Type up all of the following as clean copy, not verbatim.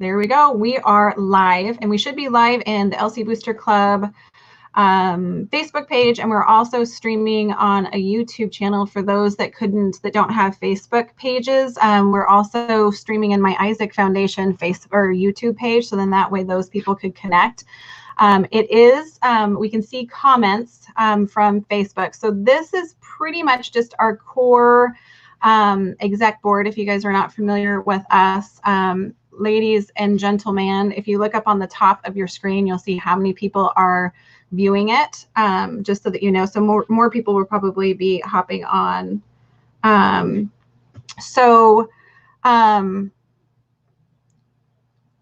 There we go. We are live, and we should be live in the LC Booster Club Facebook page, and we're also streaming on a YouTube channel for those that don't have Facebook pages. We're also streaming in my Isaac Foundation YouTube page, so then that way those people could connect. We can see comments from Facebook. So this is pretty much just our core exec board. If you guys are not familiar with us, ladies and gentlemen, if you look up on the top of your screen, you'll see how many people are viewing it, just so that you know. So more people will probably be hopping on.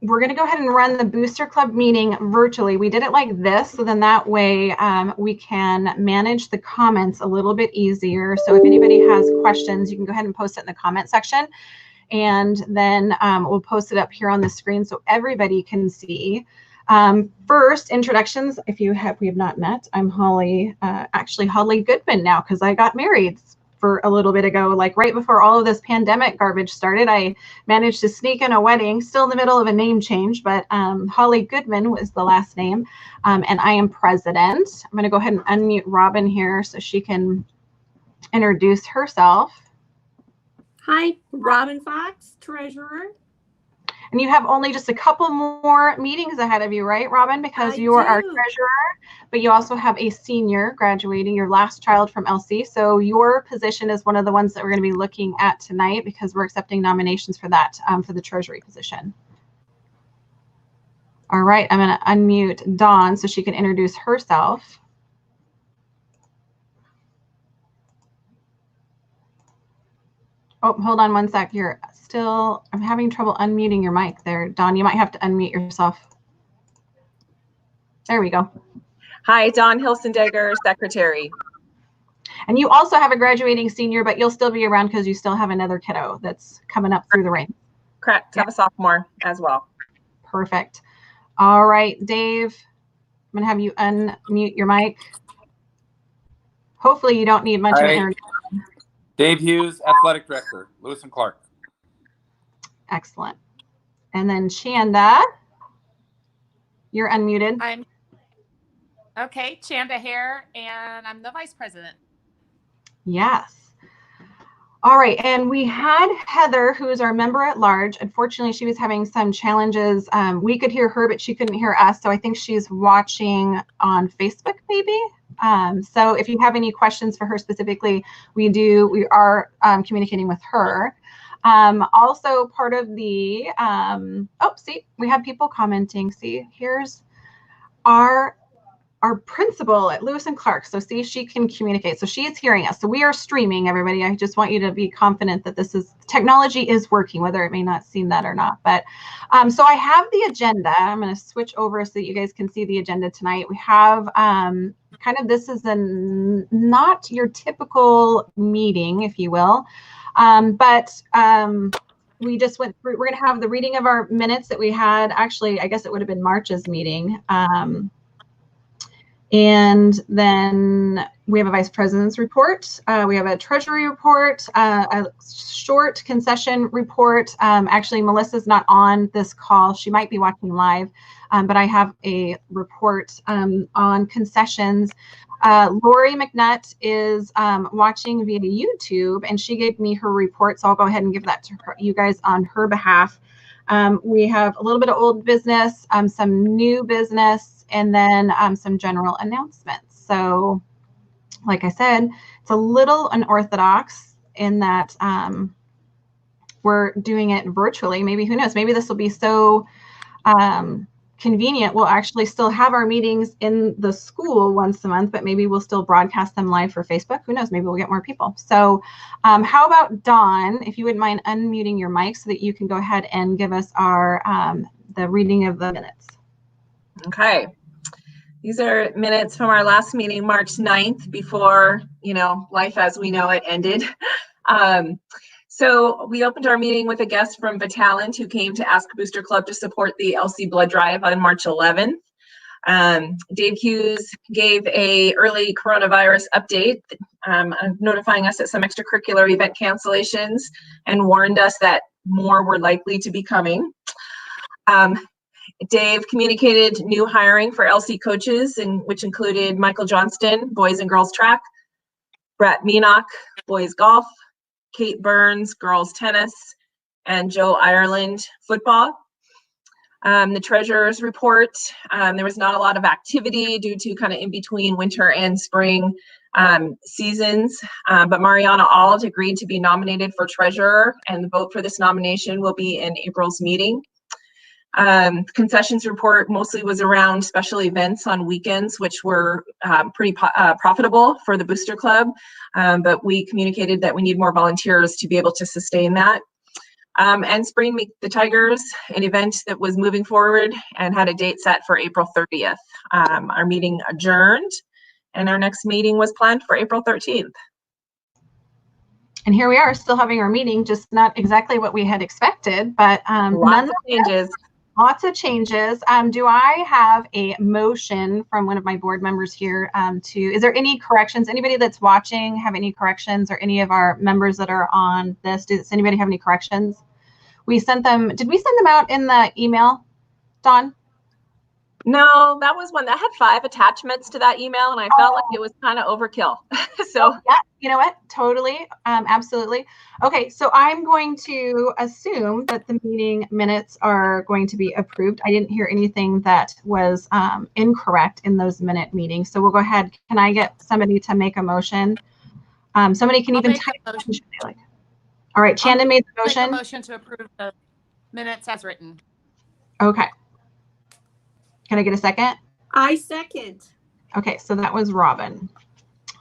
We're going to go ahead and run the Booster Club meeting virtually. We did it like this, so then that way we can manage the comments a little bit easier. So if anybody has questions, you can go ahead and post it in the comment section. And then we'll post it up here on the screen so everybody can see. First, introductions. We have not met, I'm Holly, actually Holly Goodman now, because I got married for a little bit ago, like right before all of this pandemic garbage started. I managed to sneak in a wedding, still in the middle of a name change, but Holly Goodman was the last name, and I am president. I'm going to go ahead and unmute Robin here so she can introduce herself. Hi, Robin Fox, treasurer. And you have only just a couple more meetings ahead of you, right, Robin? Because you are our treasurer, but you also have a senior graduating, your last child from LC. So your position is one of the ones that we're going to be looking at tonight, because we're accepting nominations for that, for the treasury position. All right, I'm going to unmute Dawn so she can introduce herself. Oh, hold on one sec. I'm having trouble unmuting your mic there. Dawn, you might have to unmute yourself. There we go. Hi, Dawn Hilsendegger, secretary. And you also have a graduating senior, but you'll still be around because you still have another kiddo that's coming up through the ranks. Correct. Have a sophomore as well. Perfect. All right, Dave, I'm going to have you unmute your mic. Hopefully you don't need much of an introduction. Dave Hughes, athletic director, Lewis and Clark. Excellent. And then Chanda, you're unmuted. Okay, Chanda here, and I'm the vice president. Yes. All right, and we had Heather, who is our member at large. Unfortunately, she was having some challenges. We could hear her, but she couldn't hear us. So I think she's watching on Facebook, maybe. So if you have any questions for her specifically, we are communicating with her. Also part of the, see, we have people commenting. See, here's our principal at Lewis and Clark. So see, she can communicate. So she is hearing us. So we are streaming, everybody. I just want you to be confident that technology is working, whether it may not seem that or not. But so I have the agenda. I'm going to switch over so that you guys can see the agenda tonight. We have this is not your typical meeting, if you will. We just went through, we're going to have the reading of our minutes that we had. Actually, I guess it would have been March's meeting. And then we have a vice president's report. We have a treasury report, a short concession report. Actually, Melissa's not on this call. She might be watching live, but I have a report on concessions. Lori McNutt is watching via YouTube, and she gave me her report, so I'll go ahead and give that to you guys on her behalf. We have a little bit of old business, some new business, and then some general announcements. So like I said, it's a little unorthodox in that we're doing it virtually. Maybe, who knows, maybe this will be so convenient. We'll actually still have our meetings in the school once a month, but maybe we'll still broadcast them live for Facebook. Who knows, maybe we'll get more people. So how about Dawn, if you wouldn't mind unmuting your mic so that you can go ahead and give us our the reading of the minutes. Okay. These are minutes from our last meeting, March 9th, before, life as we know it ended. So we opened our meeting with a guest from Vitalant who came to ask Booster Club to support the LC blood drive on March 11th. Dave Hughes gave a early coronavirus update, notifying us that some extracurricular event cancellations and warned us that more were likely to be coming. Dave communicated new hiring for LC coaches, which included Michael Johnston, boys and girls track, Brett Meenock, boys golf, Kate Burns, girls tennis, and Joe Ireland, football. The treasurer's report, there was not a lot of activity due to kind of in between winter and spring seasons, but Mariana Auld agreed to be nominated for treasurer, and the vote for this nomination will be in April's meeting. Concessions report mostly was around special events on weekends, which were pretty profitable for the Booster Club, but we communicated that we need more volunteers to be able to sustain that. And Spring Meet the Tigers, an event that was moving forward and had a date set for April 30th. Our meeting adjourned, and our next meeting was planned for April 13th. And here we are, still having our meeting, just not exactly what we had expected, but lots of changes. Lots of changes. Do I have a motion from one of my board members here is there any corrections? Anybody that's watching have any corrections, or any of our members that are on this? Does anybody have any corrections? We sent them, did we send them out in the email, Dawn? No, that was one that had 5 attachments to that email, and I felt like it was kind of overkill. So yeah, you know what? Totally, absolutely. Okay, so I'm going to assume that the meeting minutes are going to be approved. I didn't hear anything that was incorrect in those minute meetings. So we'll go ahead. Can I get somebody to make a motion? Somebody can even type the motion they like. All right, Shannon made the motion. Make a motion to approve the minutes as written. Okay. Can I get a second? I second. Okay, so that was Robin.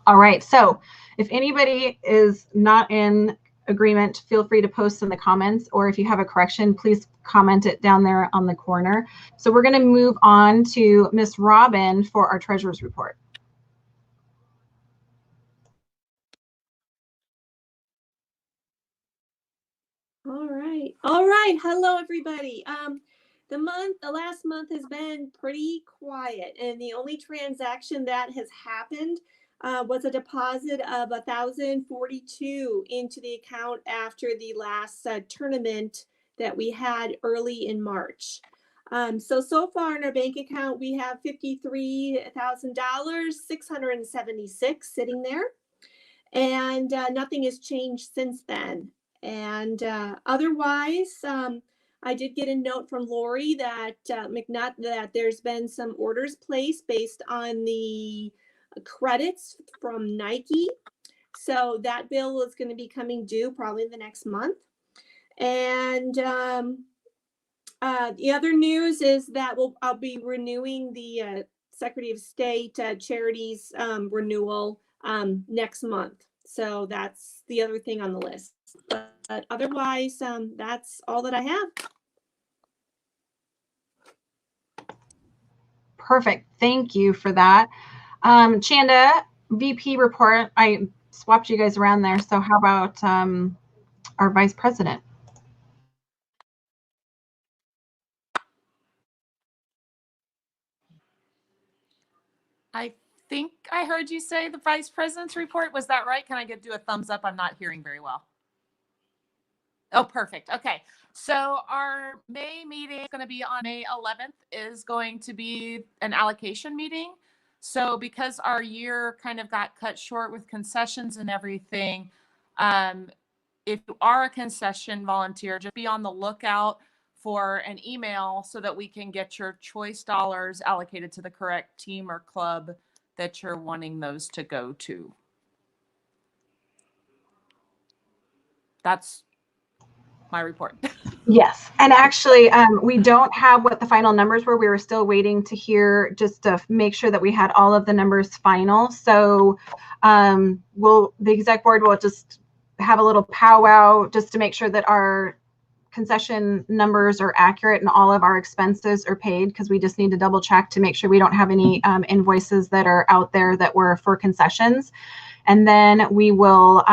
All right, so if anybody is not in agreement, feel free to post in the comments, or if you have a correction, please comment it down there on the corner. So we're going to move on to Miss Robin for our treasurer's report. All right. Hello, everybody. The last month has been pretty quiet, and the only transaction that has happened was a deposit of $1,042 into the account after the last tournament that we had early in March. So far in our bank account, we have $53,000, 676 sitting there, and nothing has changed since then. And otherwise, I did get a note from Lori that that there's been some orders placed based on the credits from Nike. So that bill is going to be coming due probably the next month. And the other news is that I'll be renewing the Secretary of State charities renewal next month. So that's the other thing on the list. But otherwise, that's all that I have. Perfect. Thank you for that. Chanda, VP report. I swapped you guys around there. So how about our Vice President? I think I heard you say the Vice President's report. Was that right? Can I do a thumbs up? I'm not hearing very well. Oh, perfect. Okay. So our May meeting is going to be on May 11th, is going to be an allocation meeting. So because our year kind of got cut short with concessions and everything, if you are a concession volunteer, just be on the lookout for an email so that we can get your choice dollars allocated to the correct team or club that you're wanting those to go to. That's my report. Yes, and actually we don't have what the final numbers were. We were still waiting to hear, just to make sure that we had all of the numbers final. So the exec board will just have a little powwow just to make sure that our concession numbers are accurate and all of our expenses are paid, because we just need to double check to make sure we don't have any invoices that are out there that were for concessions. And then we will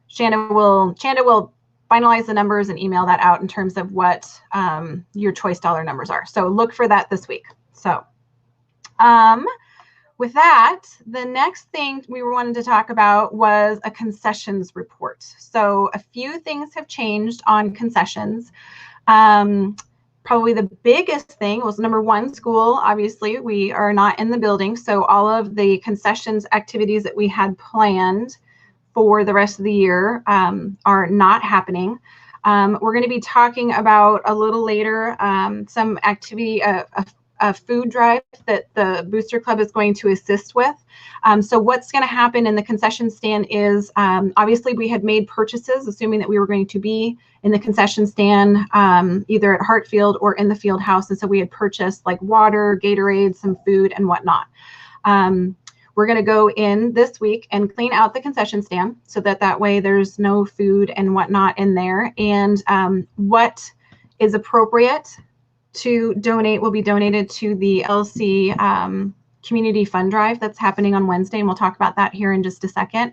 Chanda will finalize the numbers and email that out in terms of what your choice dollar numbers are. So look for that this week. So with that, the next thing we wanted to talk about was a concessions report. So a few things have changed on concessions. Probably the biggest thing was number one, school. Obviously, we are not in the building, so all of the concessions activities that we had planned for the rest of the year are not happening. We're going to be talking about a little later some activity, a food drive that the Booster Club is going to assist with. So what's going to happen in the concession stand is obviously we had made purchases, assuming that we were going to be in the concession stand either at Hartfield or in the field house. And so we had purchased like water, Gatorade, some food and whatnot. We're going to go in this week and clean out the concession stand so that way there's no food and whatnot in there. And what is appropriate to donate will be donated to the LC Community Fund Drive that's happening on Wednesday. And we'll talk about that here in just a second.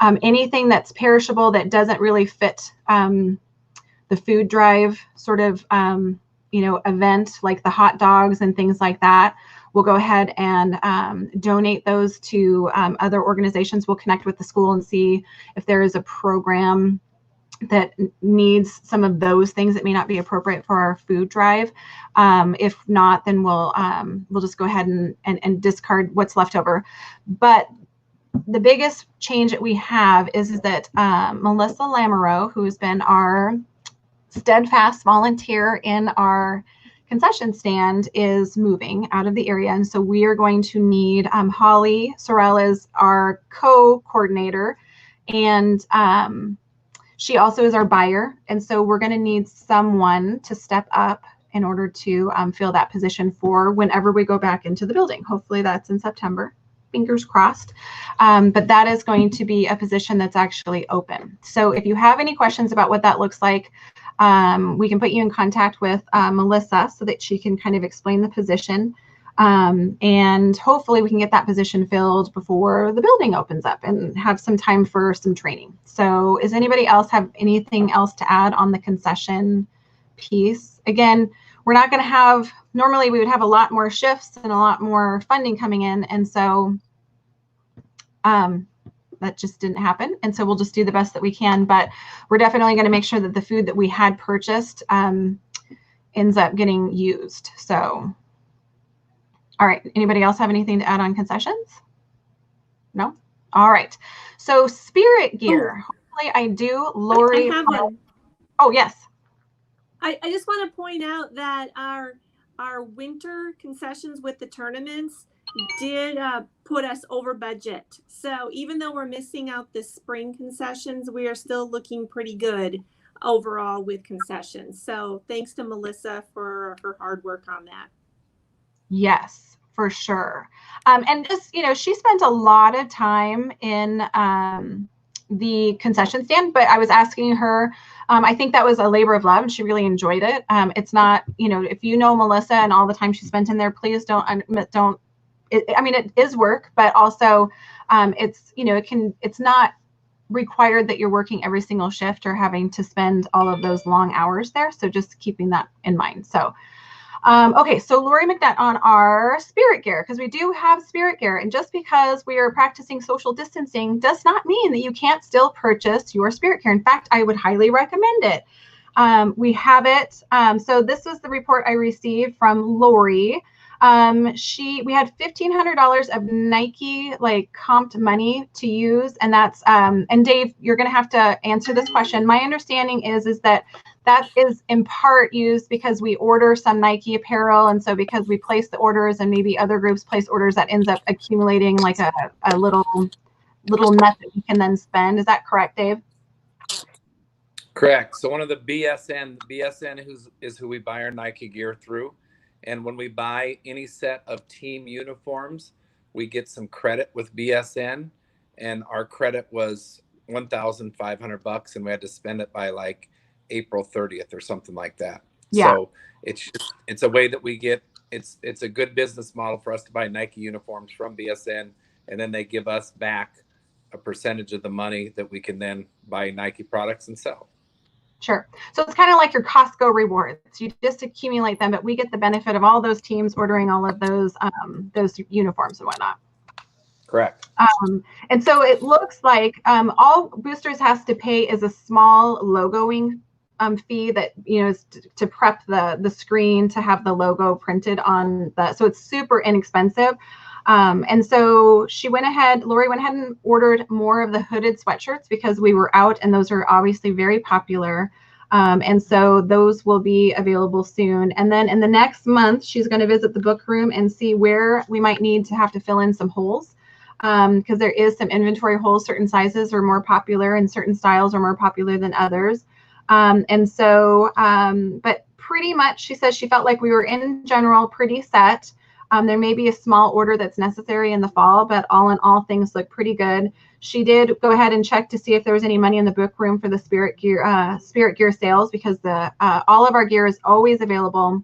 Anything that's perishable that doesn't really fit the food drive sort of, event, like the hot dogs and things like that, we'll go ahead and donate those to other organizations. We'll connect with the school and see if there is a program that needs some of those things that may not be appropriate for our food drive. If not, then we'll just go ahead and discard what's left over. But the biggest change that we have is that Melissa Lamoureux, who's been our steadfast volunteer in our concession stand, is moving out of the area. And so we are going to need Holly Sorrell as our co-coordinator. And she also is our buyer. And so we're going to need someone to step up in order to fill that position for whenever we go back into the building. Hopefully that's in September. Fingers crossed. But that is going to be a position that's actually open. So if you have any questions about what that looks like, we can put you in contact with Melissa so that she can kind of explain the position. And hopefully we can get that position filled before the building opens up and have some time for some training. So does anybody else have anything else to add on the concession piece? Again, we're not going to have, normally we would have a lot more shifts and a lot more funding coming in. And so that just didn't happen. And so we'll just do the best that we can, but we're definitely going to make sure that the food that we had purchased ends up getting used. So, all right. Anybody else have anything to add on concessions? No? All right. So spirit gear. Hopefully I do. Lori. I have one. Oh, yes. I just want to point out that our winter concessions with the tournaments did put us over budget. So even though we're missing out the spring concessions, we are still looking pretty good overall with concessions. So thanks to Melissa for her hard work on that. Yes, for sure. And just, she spent a lot of time in the concession stand, but I was asking her, I think that was a labor of love and she really enjoyed it. It's not, if you know Melissa and all the time she spent in there, please don't, it is work, but also it's, it's not required that you're working every single shift or having to spend all of those long hours there. So just keeping that in mind. So, okay. So Lori McNutt on our spirit gear, because we do have spirit gear, and just because we are practicing social distancing does not mean that you can't still purchase your spirit gear. In fact, I would highly recommend it. We have it. So this was the report I received from Lori. We had $1,500 of Nike comped money to use, and that's and Dave, you're going to have to answer this question. My understanding is that is in part used because we order some Nike apparel, and so because we place the orders and maybe other groups place orders, that ends up accumulating like a little nut that we can then spend. Is that correct, Dave? Correct. So one of the BSN is who we buy our Nike gear through. And when we buy any set of team uniforms, we get some credit with BSN, and our credit was $1,500, and we had to spend it by April 30th or something like that. Yeah. So it's a way that we get, it's a good business model for us to buy Nike uniforms from BSN, and then they give us back a percentage of the money that we can then buy Nike products and sell. Sure. So it's kind of like your Costco rewards. You just accumulate them, but we get the benefit of all those teams ordering all of those uniforms and whatnot. Correct. And so it looks like all Boosters has to pay is a small logoing fee that, you know, is to prep the screen to have the logo printed on the, so it's super inexpensive. And so Lori went ahead and ordered more of the hooded sweatshirts because we were out, and those are obviously very popular. And so those will be available soon. And then in the next month, she's going to visit the book room and see where we might need to have to fill in some holes. Because there is some inventory holes. Certain sizes are more popular and certain styles are more popular than others. And so, but pretty much she says she felt like we were in general pretty set. There may be a small order that's necessary in the fall, but all in all, things look pretty good. She did go ahead and check to see if there was any money in the book room for the Spirit Gear sales, because the all of our gear is always available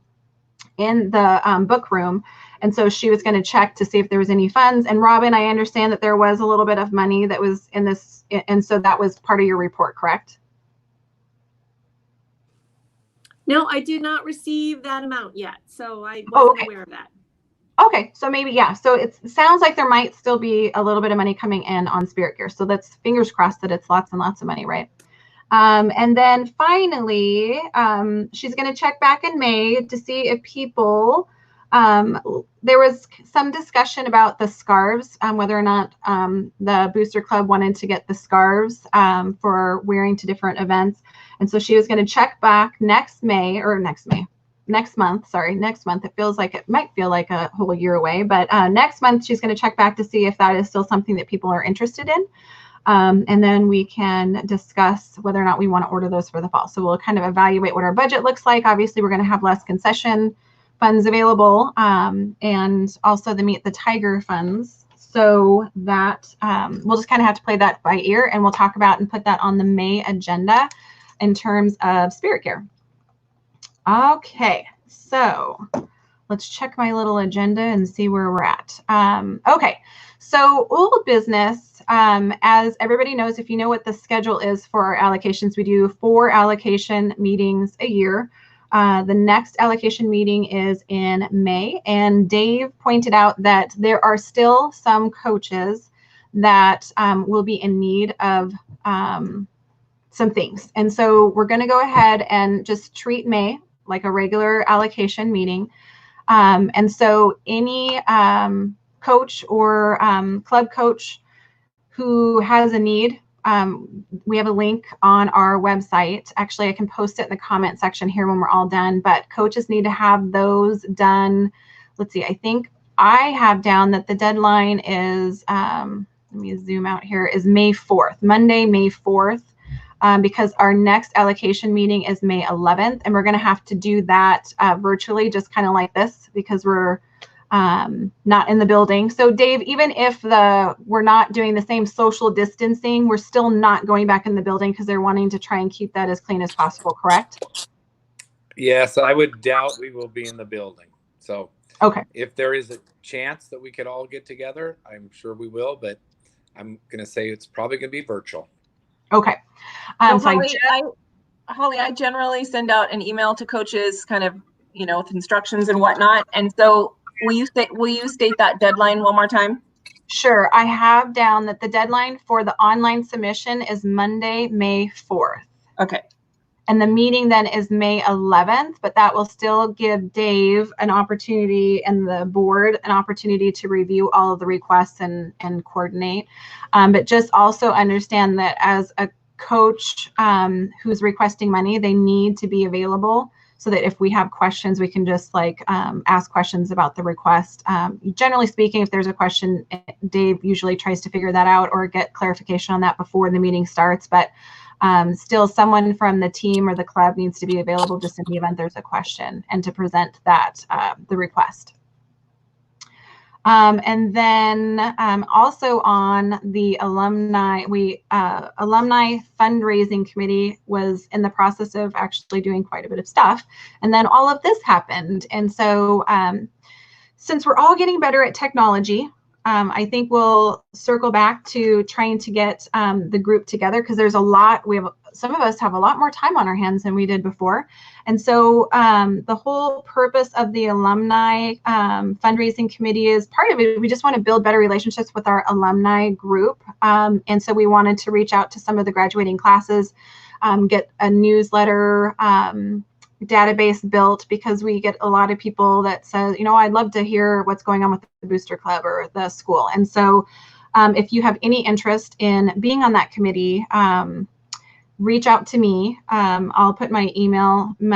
in the book room. And so she was going to check to see if there was any funds. And Robin, I understand that there was a little bit of money that was in this, and so that was part of your report, correct? No, I did not receive that amount yet, so I wasn't aware of that. Okay, so maybe, yeah. So it sounds like there might still be a little bit of money coming in on Spirit Gear. So that's fingers crossed that it's lots and lots of money, right? And then finally, she's going to check back in May to see if people, there was some discussion about the scarves, whether or not the Booster Club wanted to get the scarves for wearing to different events. And so she was going to check back next month. It feels like, it might feel like a whole year away, but next month she's going to check back to see if that is still something that people are interested in. And then we can discuss whether or not we want to order those for the fall. So we'll kind of evaluate what our budget looks like. Obviously, we're going to have less concession funds available, and also the Meet the Tiger funds. So that we'll just kind of have to play that by ear, and we'll talk about and put that on the May agenda in terms of Spirit Gear. Okay, so let's check my little agenda and see where we're at. Okay, so old business, as everybody knows, if you know what the schedule is for our allocations, we do 4 allocation meetings a year. The next allocation meeting is in May, and Dave pointed out that there are still some coaches that will be in need of some things. And so we're going to go ahead and just treat May like a regular allocation meeting. And so any coach or club coach who has a need, we have a link on our website. Actually, I can post it in the comment section here when we're all done, but coaches need to have those done. Let's see, I think I have down that the deadline is, let me zoom out here, is May 4th, Monday, May 4th. Because our next allocation meeting is May 11th, and we're going to have to do that virtually, just kind of like this, because we're not in the building. So Dave, even if we're not doing the same social distancing, we're still not going back in the building because they're wanting to try and keep that as clean as possible, correct? Yes, I would doubt we will be in the building. So okay, if there is a chance that we could all get together, I'm sure we will, but I'm going to say it's probably going to be virtual. Okay. Holly, I generally send out an email to coaches, kind of, you know, with instructions and whatnot. And so will you state that deadline one more time? Sure. I have down that the deadline for the online submission is Monday, May 4th. Okay. And the meeting then is May 11th, but that will still give Dave an opportunity and the board an opportunity to review all of the requests and coordinate. But just also understand that as a coach who's requesting money, they need to be available so that if we have questions, we can just ask questions about the request. Generally speaking, if there's a question, Dave usually tries to figure that out or get clarification on that before the meeting starts. But still, someone from the team or the club needs to be available just in the event there's a question and to present that, the request. And then also on the alumni, alumni fundraising committee was in the process of actually doing quite a bit of stuff. And then all of this happened. And so since we're all getting better at technology, I think we'll circle back to trying to get the group together, because there's a lot, some of us have a lot more time on our hands than we did before. And so the whole purpose of the alumni fundraising committee is part of it. We just want to build better relationships with our alumni group. And so we wanted to reach out to some of the graduating classes get a newsletter database built, because we get a lot of people that says, you know, I'd love to hear what's going on with the Booster Club or the school. And so if you have any interest in being on that committee, reach out to me. I'll put my email in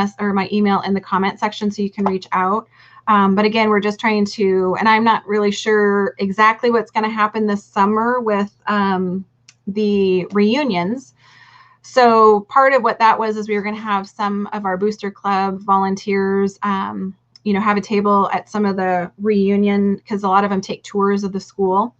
the comment section so you can reach out. But again, we're just trying to, and I'm not really sure exactly what's going to happen this summer with the reunions. So part of what that was is we were going to have some of our Booster Club volunteers, you know, have a table at some of the reunion, because a lot of them take tours of the school.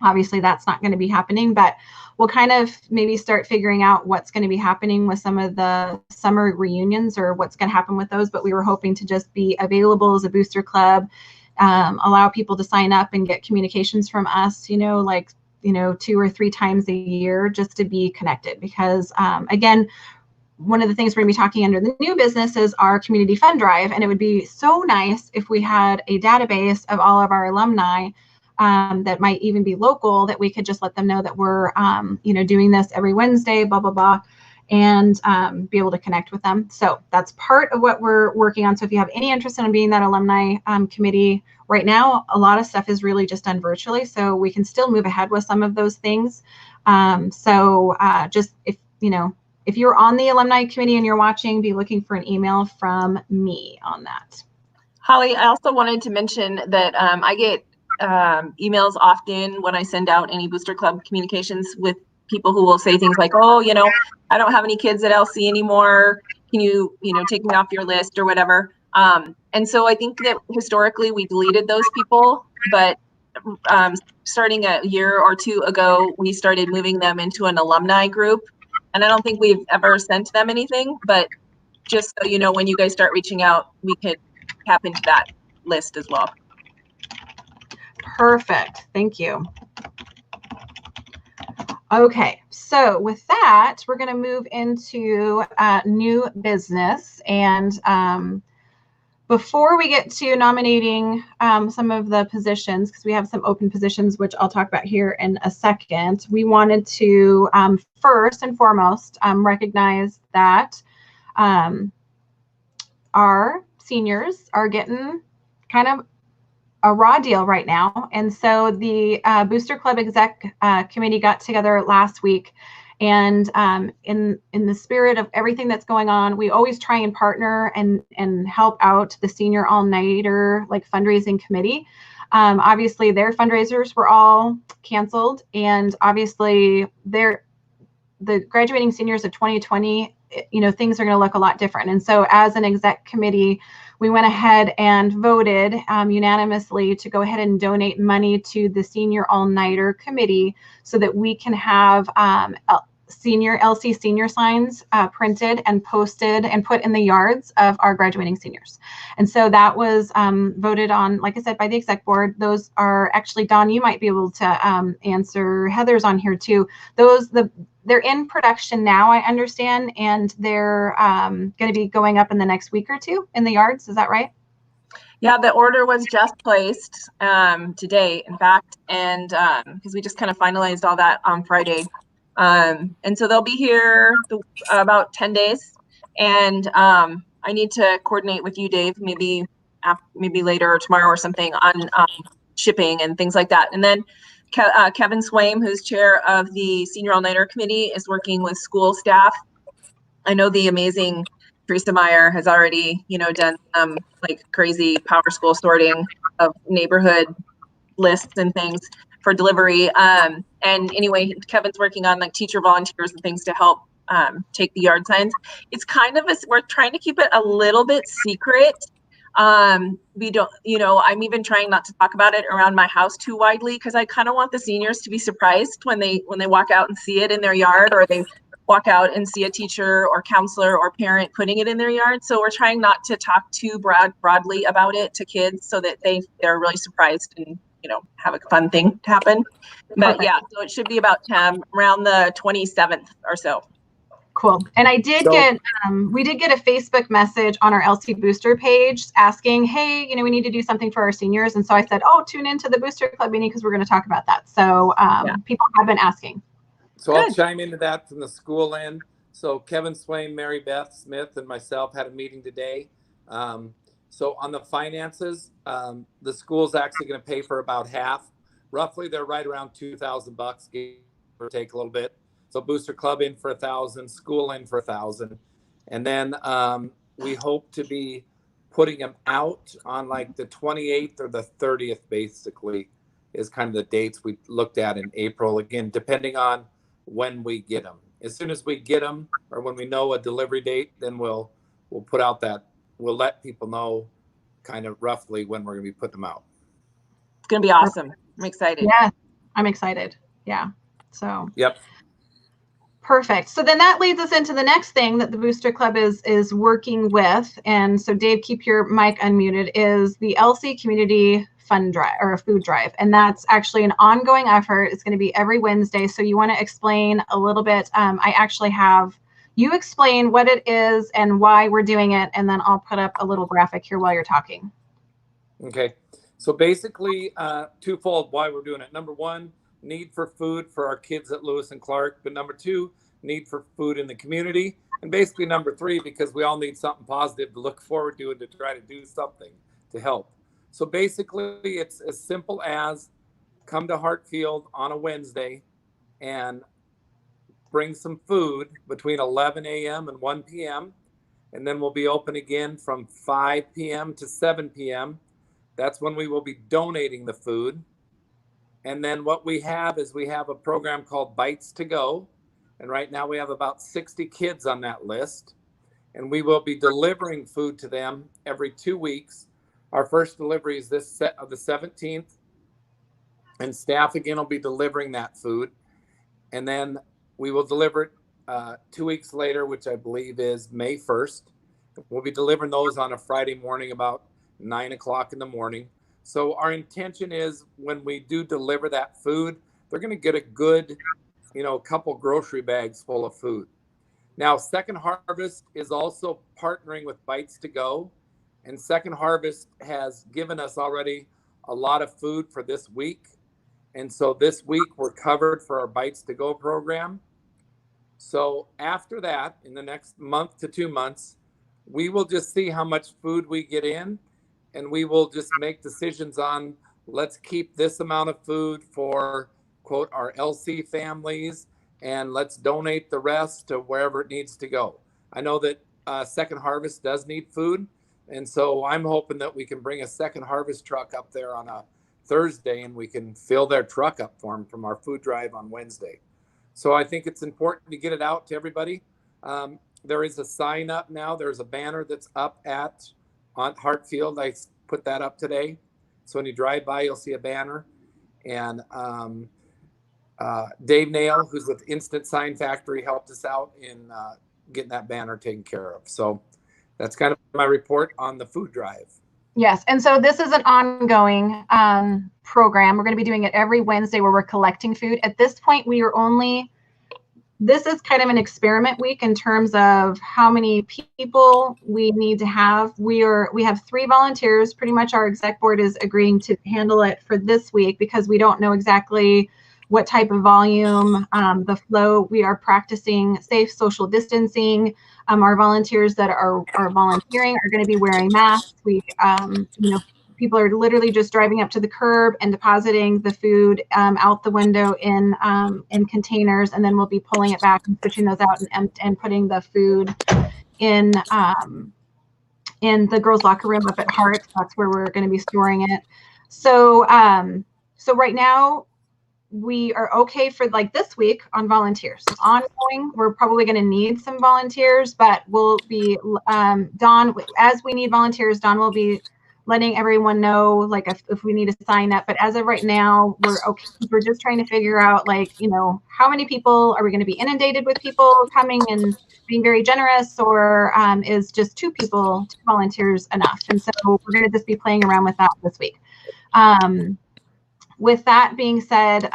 Obviously, that's not going to be happening, but we'll kind of maybe start figuring out what's going to be happening with some of the summer reunions, or what's going to happen with those. But we were hoping to just be available as a Booster Club, allow people to sign up and get communications from us, you know, like, you know, 2 or 3 times a year, just to be connected. Because again, one of the things we're going to be talking under the new business is our community fund drive. And it would be so nice if we had a database of all of our alumni that might even be local, that we could just let them know that we're, you know, doing this every Wednesday, blah, blah, blah, and be able to connect with them. So that's part of what we're working on. So if you have any interest in being that alumni committee, right now, a lot of stuff is really just done virtually. So we can still move ahead with some of those things. Just if, you know, if you're on the alumni committee and you're watching, be looking for an email from me on that. Holly, I also wanted to mention that I get emails often when I send out any Booster Club communications with people who will say things like, oh, you know, I don't have any kids at LC anymore. Can you, you know, take me off your list or whatever? And so I think that historically we deleted those people, but starting a year or 2 ago, we started moving them into an alumni group. And I don't think we've ever sent them anything, but just so you know, when you guys start reaching out, we could tap into that list as well. Perfect. Thank you. Okay, so with that, we're going to move into new business. And before we get to nominating some of the positions, because we have some open positions, which I'll talk about here in a second, we wanted to first and foremost recognize that our seniors are getting kind of a raw deal right now. And so the Booster Club Exec Committee got together last week. And in the spirit of everything that's going on, we always try and partner and help out the senior all-nighter like fundraising committee. Obviously, their fundraisers were all canceled, and obviously the graduating seniors of 2020, you know, things are going to look a lot different. And so as an exec committee, we went ahead and voted unanimously to go ahead and donate money to the Senior All-Nighter Committee so that we can have LC senior signs printed and posted and put in the yards of our graduating seniors. And so that was voted on, like I said, by the exec board. Those are actually, Dawn, you might be able to answer. Heather's on here too. They're in production now, I understand, and they're going to be going up in the next week or 2 in the yards. Is that right? Yeah, the order was just placed today, in fact, and because we just kind of finalized all that on Friday. And so they'll be here about 10 days. And I need to coordinate with you, Dave, maybe later or tomorrow or something on shipping and things like that. And then Kevin Swaim, who's chair of the Senior All-Nighter Committee, is working with school staff. I know the amazing Teresa Meyer has already, you know, done like crazy power school sorting of neighborhood lists and things for delivery. And anyway, Kevin's working on like teacher volunteers and things to help take the yard signs. It's kind of we're trying to keep it a little bit secret. We don't, you know, I'm even trying not to talk about it around my house too widely, because I kind of want the seniors to be surprised when they walk out and see it in their yard, or they walk out and see a teacher or counselor or parent putting it in their yard. So we're trying not to talk too broadly about it to kids, so that they're really surprised and, you know, have a fun thing happen. But yeah, so it should be about around the 27th or so. Cool. And I did we did get a Facebook message on our LC Booster page asking, hey, you know, we need to do something for our seniors. And so I said, oh, tune into the Booster Club meeting because we're going to talk about that. So people have been asking. So I'll chime into that from the school end. So Kevin Swain, Mary Beth Smith, and myself had a meeting today. So on the finances, the school's actually going to pay for about half. Roughly, they're right around $2,000, give or take a little bit. So Booster Club in for $1,000, school in for $1,000, and then we hope to be putting them out on like the 28th or the 30th, basically, is kind of the dates we looked at in April. Again, depending on when we get them. As soon as we get them, or when we know a delivery date, then we'll put out that. We'll let people know kind of roughly when we're going to be putting them out. It's going to be awesome. I'm excited. Yeah, I'm excited. Yeah. So. Yep. Perfect. So then that leads us into the next thing that the Booster Club is working with. And so Dave, keep your mic unmuted, is the LC Community Fund Drive or Food Drive. And that's actually an ongoing effort. It's going to be every Wednesday. So you want to explain a little bit. I actually have you explain what it is and why we're doing it. And then I'll put up a little graphic here while you're talking. Okay. So basically twofold why we're doing it. Number one, need for food for our kids at Lewis and Clark, but number two, need for food in the community, and basically number three, because we all need something positive to look forward to and to try to do something to help. So basically it's as simple as come to Hartfield on a Wednesday and bring some food between 11 a.m. and 1 p.m. and then we'll be open again from 5 p.m. to 7 p.m. That's when we will be donating the food. And then what we have is we have a program called Bites to Go. And right now we have about 60 kids on that list. And we will be delivering food to them every 2 weeks. Our first delivery is this set of the 17th. And staff again will be delivering that food. And then we will deliver it 2 weeks later, which I believe is May 1st. We'll be delivering those on a Friday morning about 9 o'clock in the morning. So our intention is when we do deliver that food, they're going to get a good, couple grocery bags full of food. Now, Second Harvest is also partnering with Bites to Go, and Second Harvest has given us already a lot of food for this week. And so this week we're covered for our Bites to Go program. So after that, in the next month to 2 months, we will just see how much food we get in. And we will just make decisions on, let's keep this amount of food for, quote, our LC families, and let's donate the rest to wherever it needs to go. I know that Second Harvest does need food. And so I'm hoping that we can bring a Second Harvest truck up there on a Thursday and we can fill their truck up for them from our food drive on Wednesday. So I think it's important to get it out to everybody. There is a sign up now. There's a banner that's up on Hartfield. I put that up today. So when you drive by, you'll see a banner. And Dave Nail, who's with Instant Sign Factory, helped us out in getting that banner taken care of. So that's kind of my report on the food drive. Yes. And so this is an ongoing program. We're going to be doing it every Wednesday where we're collecting food. At this point, this is kind of an experiment week in terms of how many people we need to have. We have 3 volunteers. Pretty much our exec board is agreeing to handle it for this week because we don't know exactly what type of volume, the flow. We are practicing safe social distancing. Our volunteers that are volunteering are going to be wearing masks. People are literally just driving up to the curb and depositing the food out the window in containers, and then we'll be pulling it back and switching those out and putting the food in the girls' locker room up at Hart. That's where we're going to be storing it. So right now we are okay for like this week on volunteers. Ongoing, we're probably going to need some volunteers, but we'll be Dawn, as we need volunteers, Dawn will be letting everyone know like if we need to sign up. But as of right now, we're okay. We're just trying to figure out how many people are we going to be inundated with people coming and being very generous, or is just 2 volunteers enough? And so we're going to just be playing around with that this week. With that being said,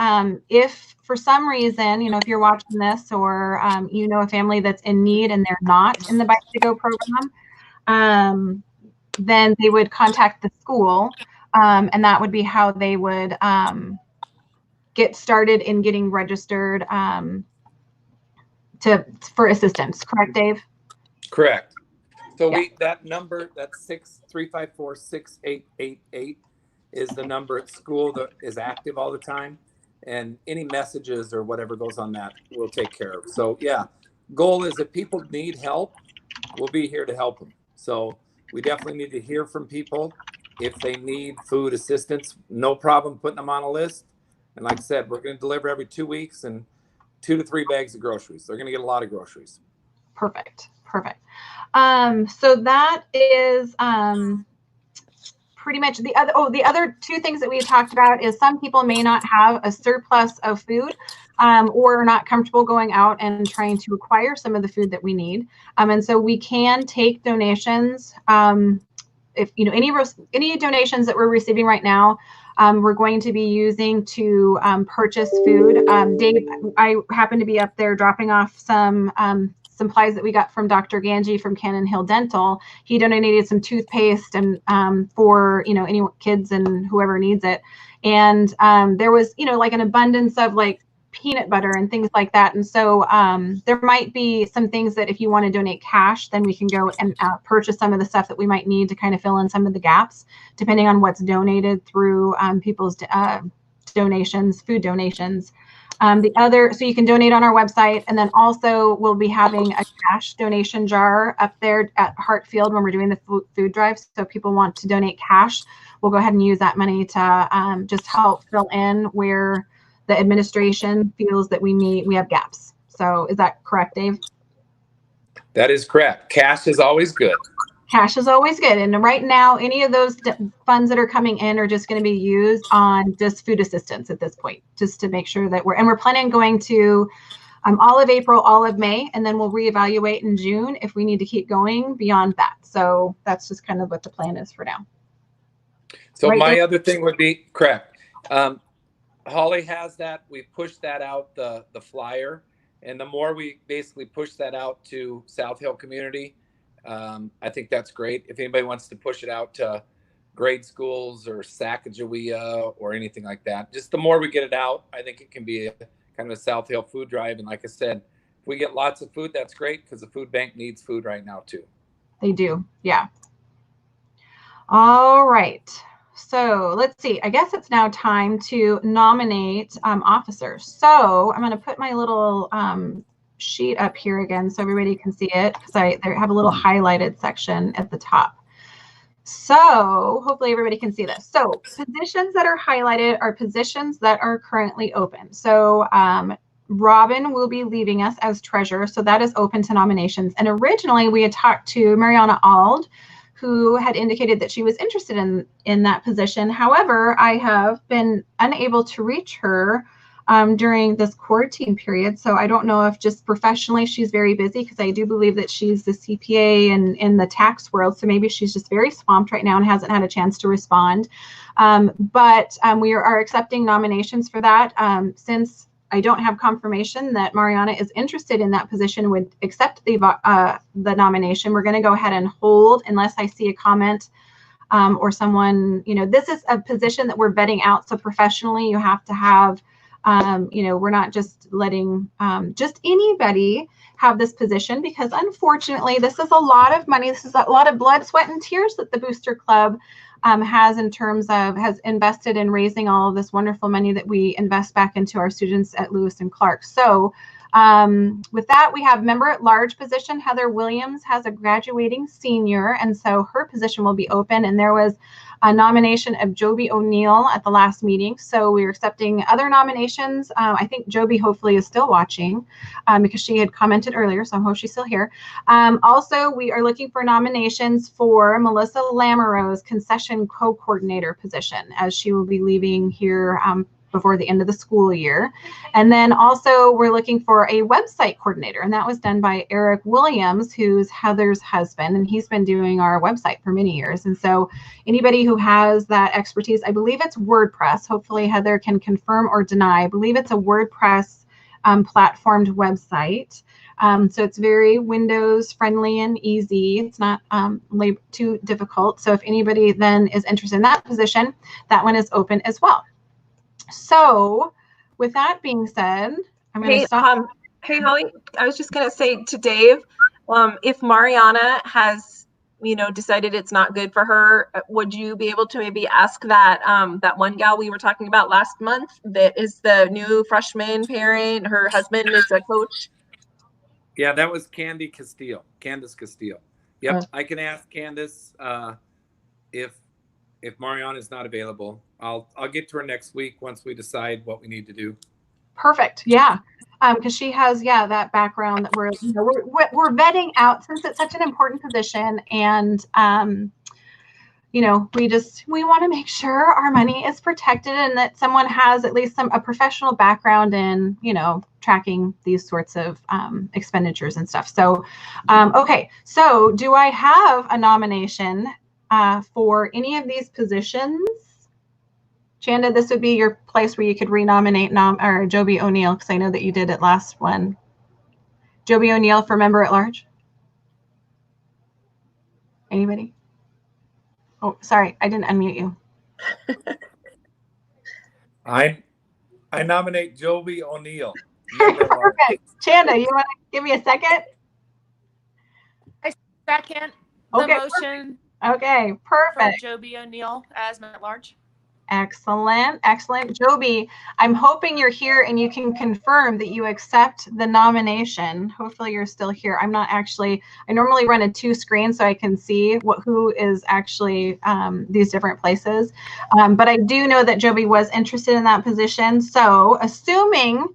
if for some reason, if you're watching this or a family that's in need and they're not in the Bites to Go program, then they would contact the school, and that would be how they would get started in getting registered for assistance. Correct, Dave? Correct. So Yeah. that number, that 635468888 is the number at school that is active all the time. And any messages or whatever goes on that, we'll take care of. So yeah, goal is if people need help, we'll be here to help them. So we definitely need to hear from people. If they need food assistance, no problem putting them on a list. And like I said, we're going to deliver every 2 weeks and 2 to 3 bags of groceries. They're going to get a lot of groceries. Perfect. So that is pretty much the other two things that we talked about is some people may not have a surplus of food or are not comfortable going out and trying to acquire some of the food that we need. And so we can take donations. If any donations that we're receiving right now, we're going to be using to purchase food. Dave, I happen to be up there dropping off some supplies that we got from Dr. Ganji from Cannon Hill Dental. He donated some toothpaste and for any kids and whoever needs it. And there was like an abundance of like peanut butter and things like that. And so there might be some things that if you want to donate cash, then we can go and purchase some of the stuff that we might need to kind of fill in some of the gaps, depending on what's donated through people's donations, food donations. So you can donate on our website, and then also we'll be having a cash donation jar up there at Hartfield when we're doing the food drive. So if people want to donate cash, we'll go ahead and use that money to just help fill in where the administration feels that we have gaps. So is that correct, Dave? That is correct. Cash is always good. Cash is always good. And right now, any of those funds that are coming in are just going to be used on just food assistance at this point, just to make sure that we're planning on going to all of April, all of May, and then we'll reevaluate in June if we need to keep going beyond that. So that's just kind of what the plan is for now. So right, my Dave? other thing would be, correct. Holly has that. We pushed that out, the flyer. And the more we basically push that out to South Hill community, I think that's great. If anybody wants to push it out to grade schools or Sacagawea or anything like that, just the more we get it out, I think it can be a kind of a South Hill food drive. And like I said, if we get lots of food, that's great, because the food bank needs food right now too. They do. Yeah. All right. So let's see. I guess it's now time to nominate officers. So I'm going to put my little sheet up here again so everybody can see it, because I have a little highlighted section at the top. So hopefully everybody can see this. So positions that are highlighted are positions that are currently open. So Robin will be leaving us as treasurer, so that is open to nominations. And originally we had talked to Mariana Ald, who had indicated that she was interested in that position. However, I have been unable to reach her during this quarantine period. So I don't know if just professionally she's very busy, because I do believe that she's the CPA and in the tax world. So maybe she's just very swamped right now and hasn't had a chance to respond. But we are accepting nominations for that. Since I don't have confirmation that Mariana is interested in that position, would accept the nomination, we're going to go ahead and hold unless I see a comment or someone, this is a position that we're vetting out. So professionally, you have to have, we're not just letting just anybody have this position, because unfortunately, this is a lot of money. This is a lot of blood, sweat, and tears that the Booster Club has invested in raising all of this wonderful money that we invest back into our students at Lewis and Clark. So with that, we have member at large position. Heather Williams has a graduating senior, and so her position will be open. And there was a nomination of Joby O'Neill at the last meeting. So we're accepting other nominations. I think Joby hopefully is still watching because she had commented earlier, so I hope she's still here. Also, we are looking for nominations for Melissa Lamoureux's concession co-coordinator position, as she will be leaving here before the end of the school year. And then also we're looking for a website coordinator, and that was done by Eric Williams, who's Heather's husband, and he's been doing our website for many years. And so anybody who has that expertise, I believe it's WordPress. Hopefully Heather can confirm or deny. I believe it's a WordPress platformed website. So it's very Windows friendly and easy. It's not too difficult. So if anybody then is interested in that position, that one is open as well. So with that being said, I'm going to stop. Hey, Holly, I was just going to say to Dave, if Mariana has, decided it's not good for her, would you be able to maybe ask that that one gal we were talking about last month that is the new freshman parent, her husband is a coach? Yeah, that was Candice Castile. Yep, I can ask Candice if Mariana is not available. I'll get to her next week once we decide what we need to do. Perfect. Yeah. Because she has, that background that we're vetting out, since it's such an important position, and we want to make sure our money is protected and that someone has at least a professional background in, tracking these sorts of expenditures and stuff. So, okay. So do I have a nomination for any of these positions? Chanda, this would be your place where you could renominate Joby O'Neill, because I know that you did it last one. Joby O'Neill for member at large. Anybody? Oh, sorry, I didn't unmute you. I nominate Joby O'Neill. Perfect. Chanda, you want to give me a second? I second the motion. Okay, perfect. For Joby O'Neill as member at large. Excellent. Joby, I'm hoping you're here and you can confirm that you accept the nomination. Hopefully you're still here. I normally run a 2 screen so I can see who is actually these different places. But I do know that Joby was interested in that position. So assuming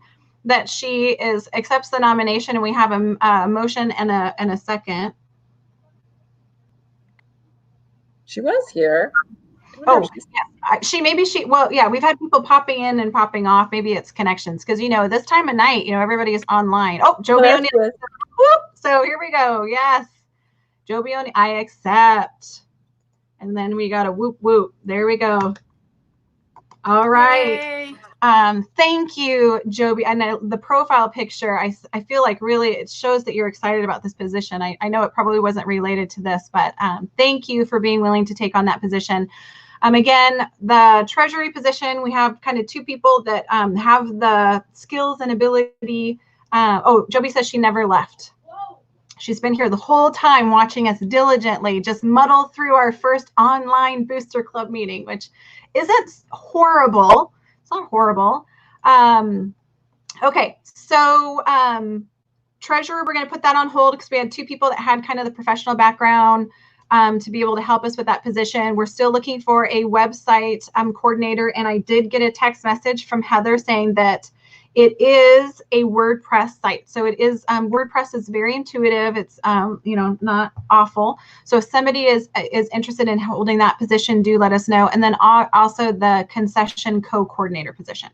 that she accepts the nomination and we have a motion and a second. She was here. Oh, yeah. We've had people popping in and popping off. Maybe it's connections, because this time of night, everybody is online. Oh, Joby O'Neill. Whoop. So here we go. Yes, Joby O'Neill. I accept. And then we got a whoop whoop. There we go. All right. Yay. Thank you, Joby. And the profile picture, I feel like really it shows that you're excited about this position. I know it probably wasn't related to this, but thank you for being willing to take on that position. Again, the treasury position, we have kind of 2 people that have the skills and ability. Joby says she never left. She's been here the whole time watching us diligently just muddle through our first online Booster Club meeting, which isn't horrible. It's not horrible. Okay, so treasurer, we're going to put that on hold because we had 2 people that had kind of the professional background to be able to help us with that position. We're still looking for a website coordinator, and I did get a text message from Heather saying that it is a WordPress site. So it is, WordPress is very intuitive. It's, not awful. So if somebody is interested in holding that position, do let us know. And then also the concession co-coordinator position.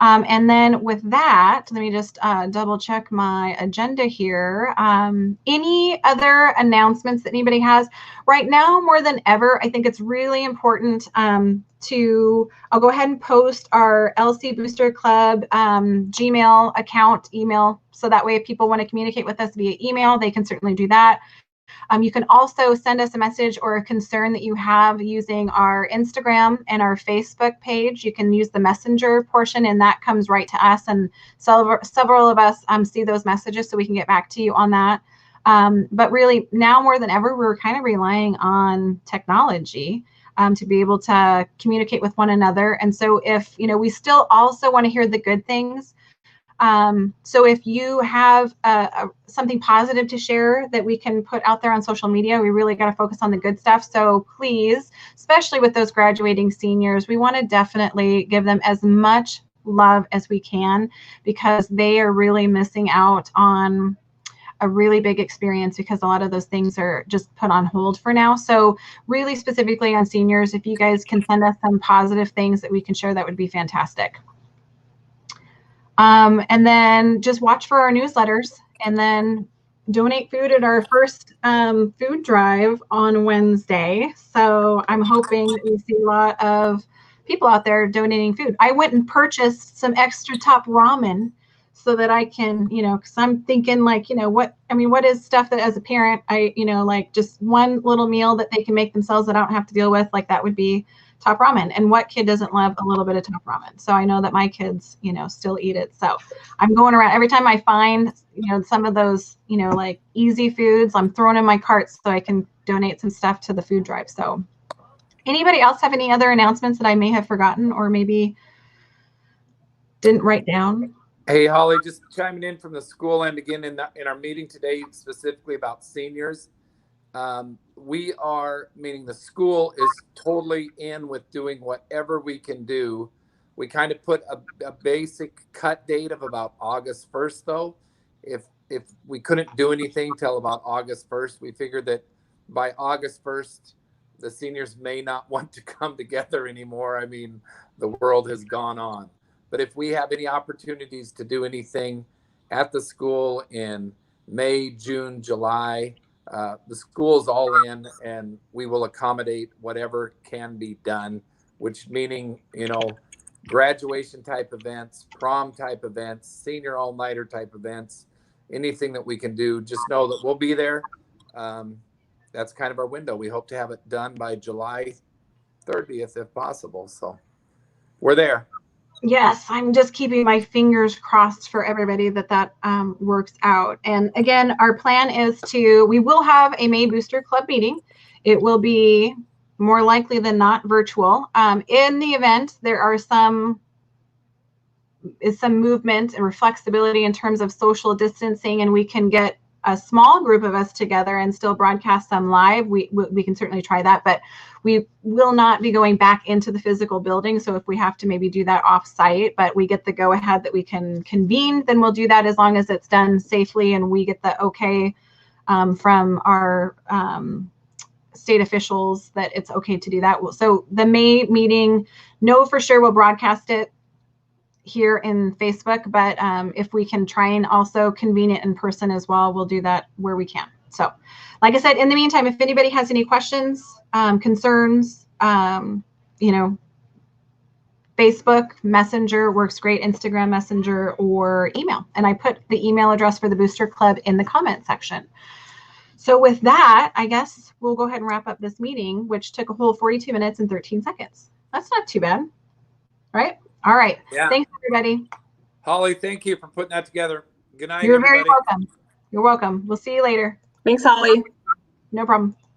And then with that, let me just double check my agenda here. Any other announcements that anybody has? Right now, more than ever, I think it's really important I'll go ahead and post our LC Booster Club Gmail account email. So that way, if people want to communicate with us via email, they can certainly do that. You can also send us a message or a concern that you have using our Instagram and our Facebook page. You can use the messenger portion, and that comes right to us. And several of us see those messages, so we can get back to you on that. But really, now more than ever, we're kind of relying on technology to be able to communicate with one another. And so if, we still also want to hear the good things. So if you have something positive to share that we can put out there on social media, we really got to focus on the good stuff. So please, especially with those graduating seniors, we want to definitely give them as much love as we can, because they are really missing out on a really big experience, because a lot of those things are just put on hold for now. So really specifically on seniors, if you guys can send us some positive things that we can share, that would be fantastic. And then just watch for our newsletters, and then donate food at our first food drive on Wednesday. So I'm hoping that we see a lot of people out there donating food. I went and purchased some extra top ramen so that I can, because I'm thinking like, what is stuff that as a parent, like just one little meal that they can make themselves that I don't have to deal with, like that would be top ramen. And what kid doesn't love a little bit of top ramen? So I know that my kids, still eat it. So I'm going around every time I find, some of those, like easy foods, I'm throwing in my cart so I can donate some stuff to the food drive. So anybody else have any other announcements that I may have forgotten or maybe didn't write down? Hey, Holly, just chiming in from the school end again in our meeting today, specifically about seniors. We are, meaning the school is totally in with doing whatever we can do. We kind of put a basic cut date of about August 1st, though. If we couldn't do anything till about August 1st, we figured that by August 1st, the seniors may not want to come together anymore. I mean, the world has gone on. But if we have any opportunities to do anything at the school in May, June, July, the school's all in, and we will accommodate whatever can be done, which meaning, graduation type events, prom type events, senior all-nighter type events, anything that we can do. Just know that we'll be there. That's kind of our window. We hope to have it done by July 30th if possible. So we're there. Yes, I'm just keeping my fingers crossed for everybody that works out. And again, our plan is we will have a May Booster Club meeting. It will be more likely than not virtual. In the event, there are some movement and flexibility in terms of social distancing, and we can get a small group of us together and still broadcast them live. We can certainly try that, but we will not be going back into the physical building. So if we have to maybe do that off site, but we get the go ahead that we can convene, then we'll do that as long as it's done safely and we get the okay from our state officials that it's okay to do that. So the May meeting, know for sure we'll broadcast it here in Facebook, but if we can try and also convene it in person as well, we'll do that where we can. So like I said, in the meantime, if anybody has any questions, concerns, Facebook Messenger works great, Instagram Messenger, or email. And I put the email address for the Booster Club in the comment section. So with that, I guess we'll go ahead and wrap up this meeting, which took a whole 42 minutes and 13 seconds. That's not too bad, right? All right. Yeah. Thanks, everybody. Holly, thank you for putting that together. Good night, You're everybody. very welcome. You're welcome. We'll see you later. Thanks, Holly. No problem.